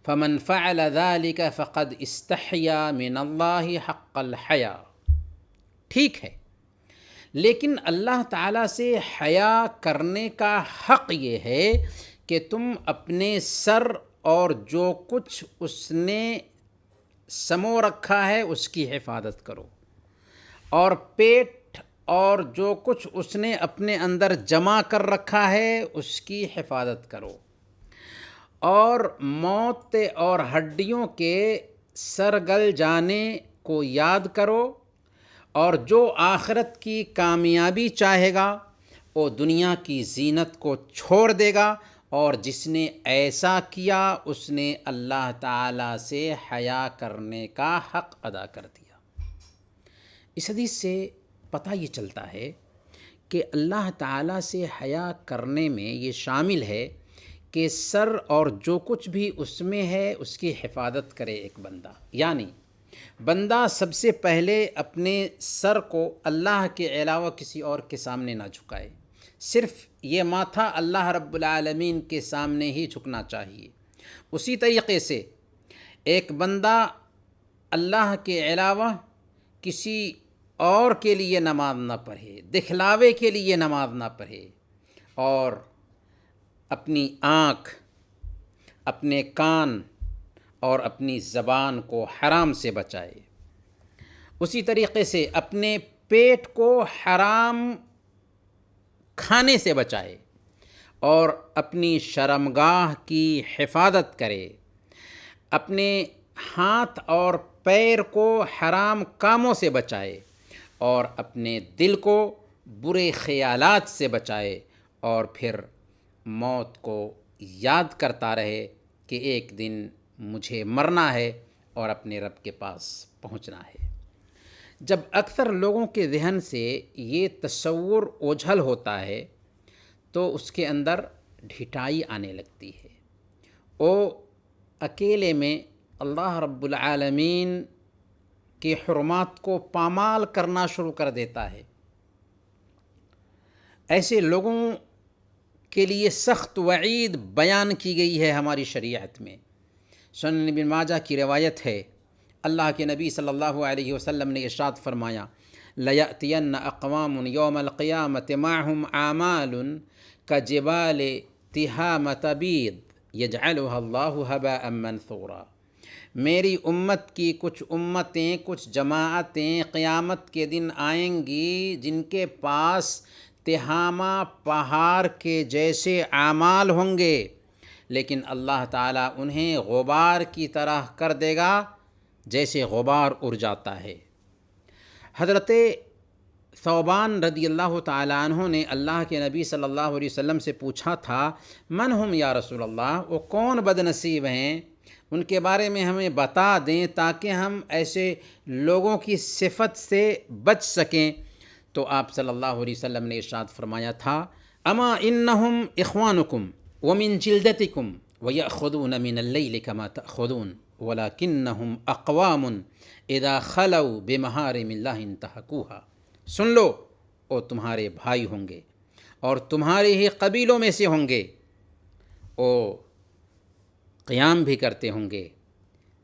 فمن فعل ذلك فقد استحيا من الله حق الحياء۔ ٹھیک ہے، لیکن اللہ تعالیٰ سے حیا کرنے کا حق یہ ہے کہ تم اپنے سر اور جو کچھ اس نے سمو رکھا ہے اس کی حفاظت کرو، اور پیٹ اور جو کچھ اس نے اپنے اندر جمع کر رکھا ہے اس کی حفاظت کرو، اور موت اور ہڈیوں کے سرگل جانے کو یاد کرو، اور جو آخرت کی کامیابی چاہے گا وہ دنیا کی زینت کو چھوڑ دے گا، اور جس نے ایسا کیا اس نے اللہ تعالیٰ سے حیا کرنے کا حق ادا کر دیا۔ اس حدیث سے پتہ یہ چلتا ہے کہ اللہ تعالیٰ سے حیا کرنے میں یہ شامل ہے کہ سر اور جو کچھ بھی اس میں ہے اس کی حفاظت کرے ایک بندہ، یعنی بندہ سب سے پہلے اپنے سر کو اللہ کے علاوہ کسی اور کے سامنے نہ جھکائے، صرف یہ ماتھا اللہ رب العالمین کے سامنے ہی جھکنا چاہیے۔ اسی طریقے سے ایک بندہ اللہ کے علاوہ کسی اور کے لیے نماز نہ پڑھے، دکھلاوے کے لیے نماز نہ پڑھے، اور اپنی آنکھ، اپنے کان اور اپنی زبان کو حرام سے بچائے۔ اسی طریقے سے اپنے پیٹ کو حرام کھانے سے بچائے اور اپنی شرمگاہ کی حفاظت کرے، اپنے ہاتھ اور پیر کو حرام کاموں سے بچائے، اور اپنے دل کو برے خیالات سے بچائے، اور پھر موت کو یاد کرتا رہے کہ ایک دن مجھے مرنا ہے اور اپنے رب کے پاس پہنچنا ہے۔ جب اکثر لوگوں کے ذہن سے یہ تصور اوجھل ہوتا ہے تو اس کے اندر ڈھٹائی آنے لگتی ہے، وہ اکیلے میں اللہ رب العالمین کے حرمات کو پامال کرنا شروع کر دیتا ہے۔ ایسے لوگوں کے لیے سخت وعید بیان کی گئی ہے ہماری شریعت میں۔ سنن ابن ماجہ کی روایت ہے، اللہ کے نبی صلی اللہ علیہ وسلم نے ارشاد فرمایا، لَيَأْتِيَنَّ أَقْوَامٌ يَوْمَ الْقِيَامَةِ مَعَهُمْ أَعْمَالٌ كَجِبَالِ تِهَامَةَ بِيضٍ يَجْعَلُهَا اللَّهُ هَبَاءً مَنْثُورًا۔ میری امت کی کچھ امتیں، کچھ جماعتیں قیامت کے دن آئیں گی جن کے پاس تہامہ پہاڑ کے جیسے اعمال ہوں گے، لیکن اللہ تعالیٰ انہیں غبار کی طرح کر دے گا جیسے غبار اڑ جاتا ہے۔ حضرت ثوبان رضی اللہ تعالیٰ عنہ نے اللہ کے نبی صلی اللہ علیہ وسلم سے پوچھا تھا، من ہم یا رسول اللہ، وہ کون بد نصیب ہیں، ان کے بارے میں ہمیں بتا دیں تاکہ ہم ایسے لوگوں کی صفت سے بچ سکیں۔ تو آپ صلی اللہ علیہ وسلم نے ارشاد فرمایا تھا، اما انہم اخوانکم ومن جلدتکم ویأخذون من اللیل کما تأخذون ولکنہم اقوام اذا خلوا بمحارم اللہ انتہکوہا۔ سن لو، وہ تمہارے بھائی ہوں گے اور تمہارے ہی قبیلوں میں سے ہوں گے، وہ قیام بھی کرتے ہوں گے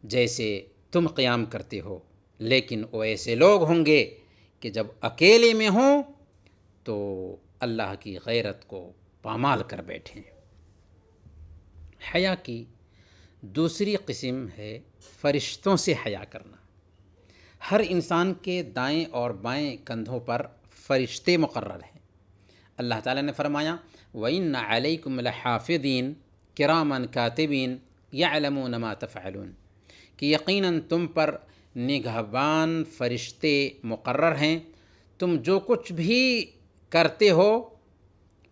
جیسے تم قیام کرتے ہو، لیکن وہ ایسے لوگ ہوں گے کہ جب اکیلے میں ہوں تو اللہ کی غیرت کو پامال کر بیٹھیں۔ حیا کی دوسری قسم ہے فرشتوں سے حیا کرنا۔ ہر انسان کے دائیں اور بائیں کندھوں پر فرشتے مقرر ہیں۔ اللہ تعالیٰ نے فرمایا، وَإِنَّ عَلَيْكُمْ لَحَافِظِينَ كِرَامًا كَاتِبِينَ يَعْلَمُونَ مَا تَفْعَلُونَ، کہ یقیناً تم پر نگہبان فرشتے مقرر ہیں، تم جو کچھ بھی کرتے ہو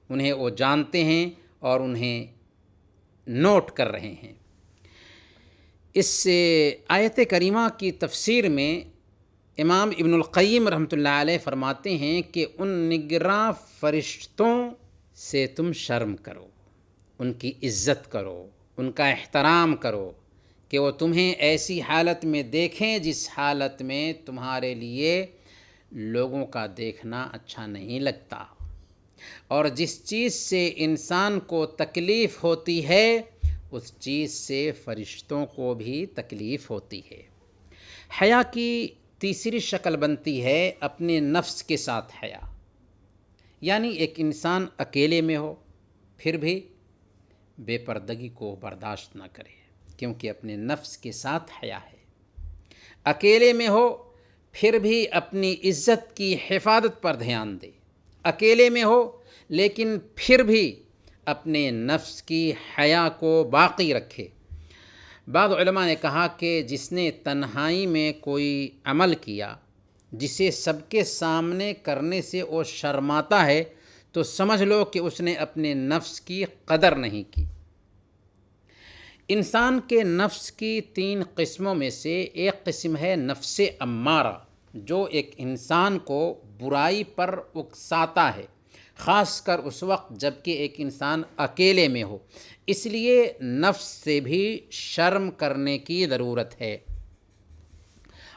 انہیں وہ جانتے ہیں اور انہیں نوٹ کر رہے ہیں۔ اس آیت کریمہ کی تفسیر میں امام ابن القیم رحمۃ اللہ علیہ فرماتے ہیں کہ ان نگراں فرشتوں سے تم شرم کرو، ان کی عزت کرو، ان کا احترام کرو کہ وہ تمہیں ایسی حالت میں دیکھیں جس حالت میں تمہارے لیے لوگوں کا دیکھنا اچھا نہیں لگتا، اور جس چیز سے انسان کو تکلیف ہوتی ہے اس چیز سے فرشتوں کو بھی تکلیف ہوتی ہے۔ حیا کی تیسری شکل بنتی ہے اپنے نفس کے ساتھ حیا، یعنی ایک انسان اکیلے میں ہو پھر بھی بے پردگی کو برداشت نہ کرے، کیونکہ اپنے نفس کے ساتھ حیا ہے۔ اکیلے میں ہو پھر بھی اپنی عزت کی حفاظت پر دھیان دے، اکیلے میں ہو لیکن پھر بھی اپنے نفس کی حیا کو باقی رکھے۔ بعض علماء نے کہا کہ جس نے تنہائی میں کوئی عمل کیا جسے سب کے سامنے کرنے سے وہ شرماتا ہے تو سمجھ لو کہ اس نے اپنے نفس کی قدر نہیں کی۔ انسان کے نفس کی 3 قسموں میں سے ایک قسم ہے نفس امارہ، جو ایک انسان کو برائی پر اکساتا ہے، خاص کر اس وقت جب کہ ایک انسان اکیلے میں ہو۔ اس لیے نفس سے بھی شرم کرنے کی ضرورت ہے۔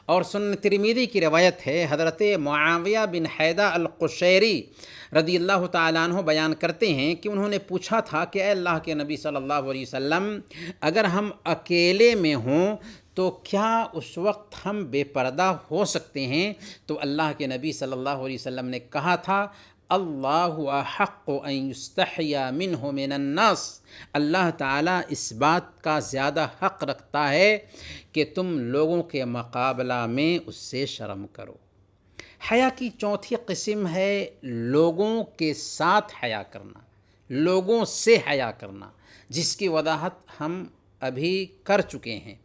اور سنن ترمذی کی روایت ہے، حضرت معاویہ بن حیدہ القشیری رضی اللہ تعالیٰ عنہ بیان کرتے ہیں کہ انہوں نے پوچھا تھا کہ اے اللہ کے نبی صلی اللہ علیہ وسلم، اگر ہم اکیلے میں ہوں تو کیا اس وقت ہم بے پردہ ہو سکتے ہیں؟ تو اللہ کے نبی صلی اللہ علیہ وسلم نے کہا تھا، اللہ احق ان یستحیا منہ من الناس، اللہ تعالیٰ اس بات کا زیادہ حق رکھتا ہے کہ تم لوگوں کے مقابلہ میں اس سے شرم کرو۔ حیا کی چوتھی قسم ہے لوگوں کے ساتھ حیا کرنا، لوگوں سے حیا کرنا، جس کی وضاحت ہم ابھی کر چکے ہیں۔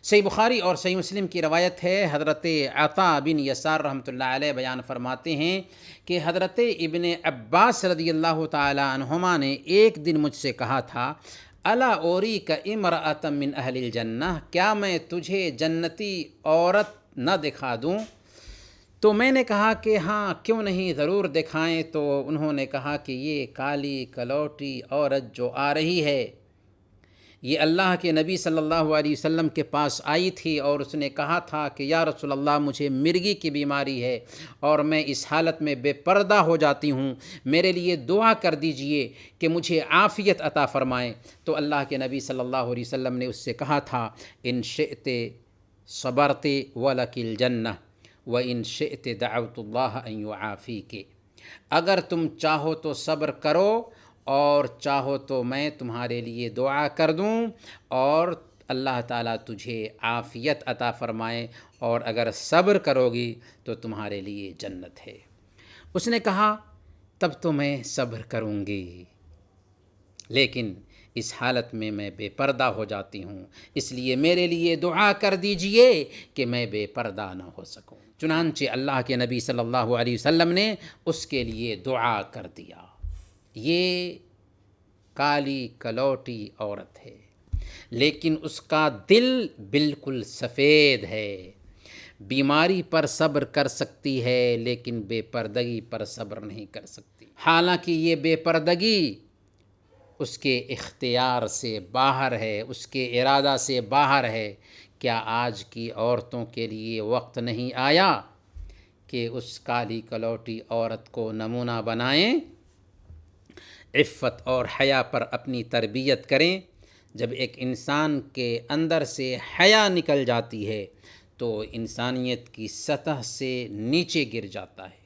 صحیح بخاری اور صحیح مسلم کی روایت ہے، حضرت عطا بن یسار رحمۃ اللہ علیہ بیان فرماتے ہیں کہ حضرت ابن عباس رضی اللہ تعالی عنہما نے ایک دن مجھ سے کہا تھا، الا اوریک امرأۃ من اہل الجنہ، کیا میں تجھے جنتی عورت نہ دکھا دوں؟ تو میں نے کہا کہ ہاں کیوں نہیں ضرور دکھائیں. تو انہوں نے کہا کہ یہ کالی کلوٹی عورت جو آ رہی ہے یہ اللہ کے نبی صلی اللہ علیہ وسلم کے پاس آئی تھی اور اس نے کہا تھا کہ یا رسول اللہ مجھے مرگی کی بیماری ہے اور میں اس حالت میں بے پردہ ہو جاتی ہوں، میرے لیے دعا کر دیجئے کہ مجھے عافیت عطا فرمائیں. تو اللہ کے نبی صلی اللہ علیہ وسلم نے اس سے کہا تھا ان شئت صبرت ولک الجنہ وان شئت دعوت اللہ ان یعافیک، اگر تم چاہو تو صبر کرو اور چاہو تو میں تمہارے لیے دعا کر دوں اور اللہ تعالیٰ تجھے عافیت عطا فرمائے، اور اگر صبر کرو گی تو تمہارے لیے جنت ہے. اس نے کہا تب تو میں صبر کروں گی، لیکن اس حالت میں میں بے پردہ ہو جاتی ہوں، اس لیے میرے لیے دعا کر دیجئے کہ میں بے پردہ نہ ہو سکوں. چنانچہ اللہ کے نبی صلی اللہ علیہ وسلم نے اس کے لیے دعا کر دیا. یہ کالی کلوٹی عورت ہے لیکن اس کا دل بالکل سفید ہے. بیماری پر صبر کر سکتی ہے لیکن بے پردگی پر صبر نہیں کر سکتی، حالانکہ یہ بے پردگی اس کے اختیار سے باہر ہے، اس کے ارادہ سے باہر ہے. کیا آج کی عورتوں کے لیے وقت نہیں آیا کہ اس کالی کلوٹی عورت کو نمونہ بنائیں، عفت اور حیا پر اپنی تربیت کریں؟ جب ایک انسان کے اندر سے حیا نکل جاتی ہے تو انسانیت کی سطح سے نیچے گر جاتا ہے.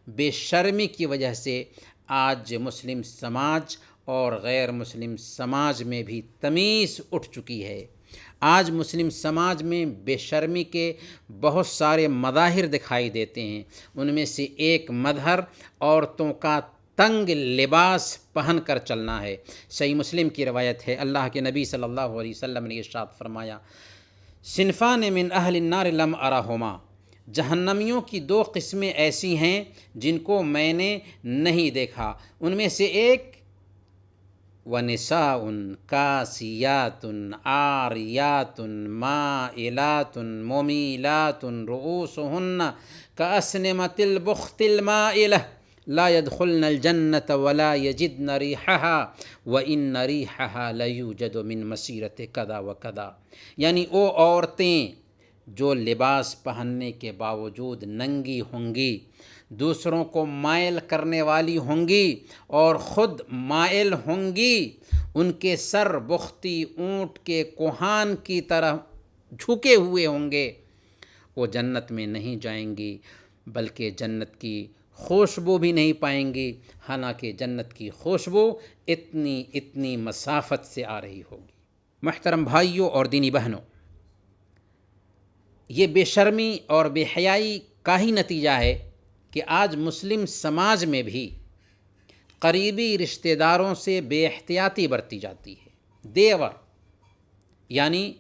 بے شرمی کی وجہ سے آج مسلم سماج اور غیر مسلم سماج میں بھی تمیز اٹھ چکی ہے. آج مسلم سماج میں بے شرمی کے بہت سارے مظاہر دکھائی دیتے ہیں. ان میں سے ایک مظہر عورتوں کا تنگ لباس پہن کر چلنا ہے. صحیح مسلم کی روایت ہے، اللہ کے نبی صلی اللہ علیہ وسلم نے ارشاد فرمایا صنفان من اہل النار لم ارہما، جہنمیوں کی دو قسمیں ایسی ہیں جن کو میں نے نہیں دیکھا. ان میں سے ایک وَنِسَاءٌ كَاسِيَاتٌ عَارِيَاتٌ مَائِلَاتٌ مُمِيلَاتٌ رُؤُوسُهُنَّ كَأَسْنِمَةِ الْبُخْتِ الْمَائِلَةِ لا يدخلن الجنة ولا يجدن ريحها وإن ريحها ليوجد من مسيرة كذا وكذا. یعنی وہ عورتیں جو لباس پہننے کے باوجود ننگی ہوں گی، دوسروں کو مائل کرنے والی ہوں گی اور خود مائل ہوں گی، ان کے سر بختی اونٹ کے کوہان کی طرح جھکے ہوئے ہوں گے، وہ جنت میں نہیں جائیں گی بلکہ جنت کی خوشبو بھی نہیں پائیں گی، حالانکہ جنت کی خوشبو اتنی مسافت سے آ رہی ہوگی. محترم بھائیوں اور دینی بہنوں، یہ بے شرمی اور بے حیائی کا ہی نتیجہ ہے کہ آج مسلم سماج میں بھی قریبی رشتہ داروں سے بے احتیاطی برتی جاتی ہے. دیور یعنی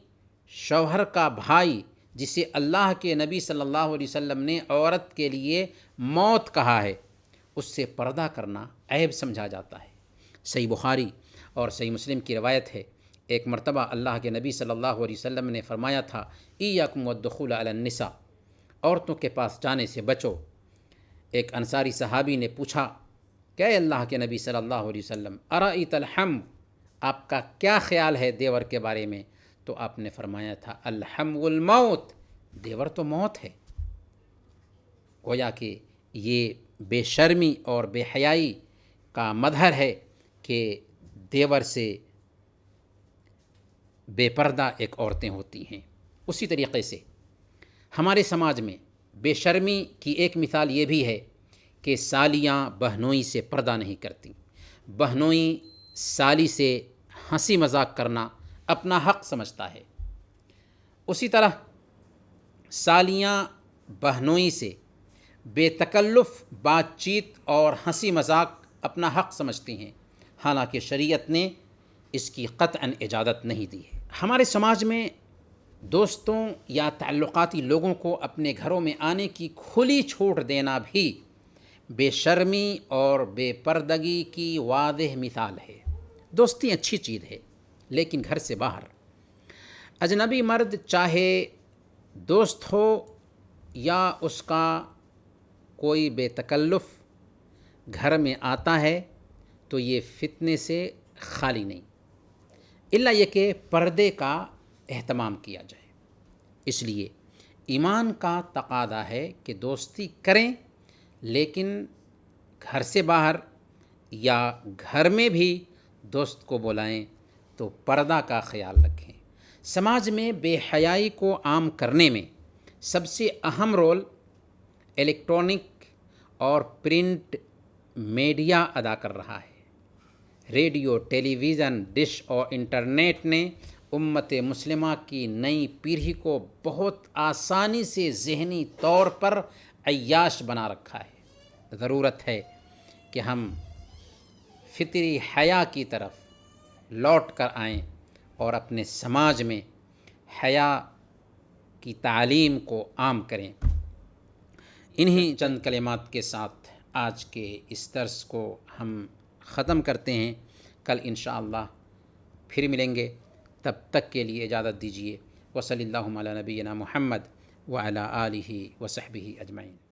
شوہر کا بھائی، جسے اللہ کے نبی صلی اللہ علیہ وسلم نے عورت کے لیے موت کہا ہے، اس سے پردہ کرنا عیب سمجھا جاتا ہے. صحیح بخاری اور صحیح مسلم کی روایت ہے، ایک مرتبہ اللہ کے نبی صلی اللہ علیہ وسلم نے فرمایا تھا ایاکم والدخول علی النساء، عورتوں کے پاس جانے سے بچو. ایک انصاری صحابی نے پوچھا کہ اے اللہ کے نبی صلی اللہ علیہ وسلم ارأیت الحم، آپ کا کیا خیال ہے دیور کے بارے میں؟ تو آپ نے فرمایا تھا الحم الموت، دیور تو موت ہے. گویا کہ یہ بے شرمی اور بے حیائی کا مظہر ہے کہ دیور سے بے پردہ ایک عورتیں ہوتی ہیں. اسی طریقے سے ہمارے سماج میں بے شرمی کی ایک مثال یہ بھی ہے کہ سالیاں بہنوئی سے پردہ نہیں کرتی. بہنوئی سالی سے ہنسی مذاق کرنا اپنا حق سمجھتا ہے. اسی طرح سالیاں بہنوئی سے بے تکلف بات چیت اور ہنسی مذاق اپنا حق سمجھتی ہیں، حالانکہ شریعت نے اس کی قطعاً اجازت نہیں دی ہے. ہمارے سماج میں دوستوں یا تعلقاتی لوگوں کو اپنے گھروں میں آنے کی کھلی چھوٹ دینا بھی بے شرمی اور بے پردگی کی واضح مثال ہے. دوستی اچھی چیز ہے لیکن گھر سے باہر. اجنبی مرد چاہے دوست ہو یا اس کا کوئی بے تکلف گھر میں آتا ہے تو یہ فتنے سے خالی نہیں، الا یہ کہ پردے کا اہتمام کیا جائے۔ اس لیے ایمان کا تقاضا ہے کہ دوستی کریں، لیکن گھر سے باہر یا گھر میں بھی دوست کو بلائیں تو پردہ کا خیال رکھیں۔ سماج میں بے حیائی کو عام کرنے میں سب سے اہم رول الیکٹرانک اور پرنٹ میڈیا ادا کر رہا ہے۔ ریڈیو، ٹیلی ویژن، ڈش اور انٹرنیٹ نے امت مسلمہ کی نئی پیڑھی کو بہت آسانی سے ذہنی طور پر عیاش بنا رکھا ہے۔ ضرورت ہے کہ ہم فطری حیا کی طرف لوٹ کر آئیں اور اپنے سماج میں حیا کی تعلیم کو عام کریں۔ انہی چند کلمات کے ساتھ آج کے اس درس کو ہم ختم کرتے ہیں۔ کل انشاءاللہ پھر ملیں گے، تب تک کے لیے اجازت دیجیے۔ وصلی اللہ علی نبینا محمد وعلی آلہ وصحبہ اجمعین۔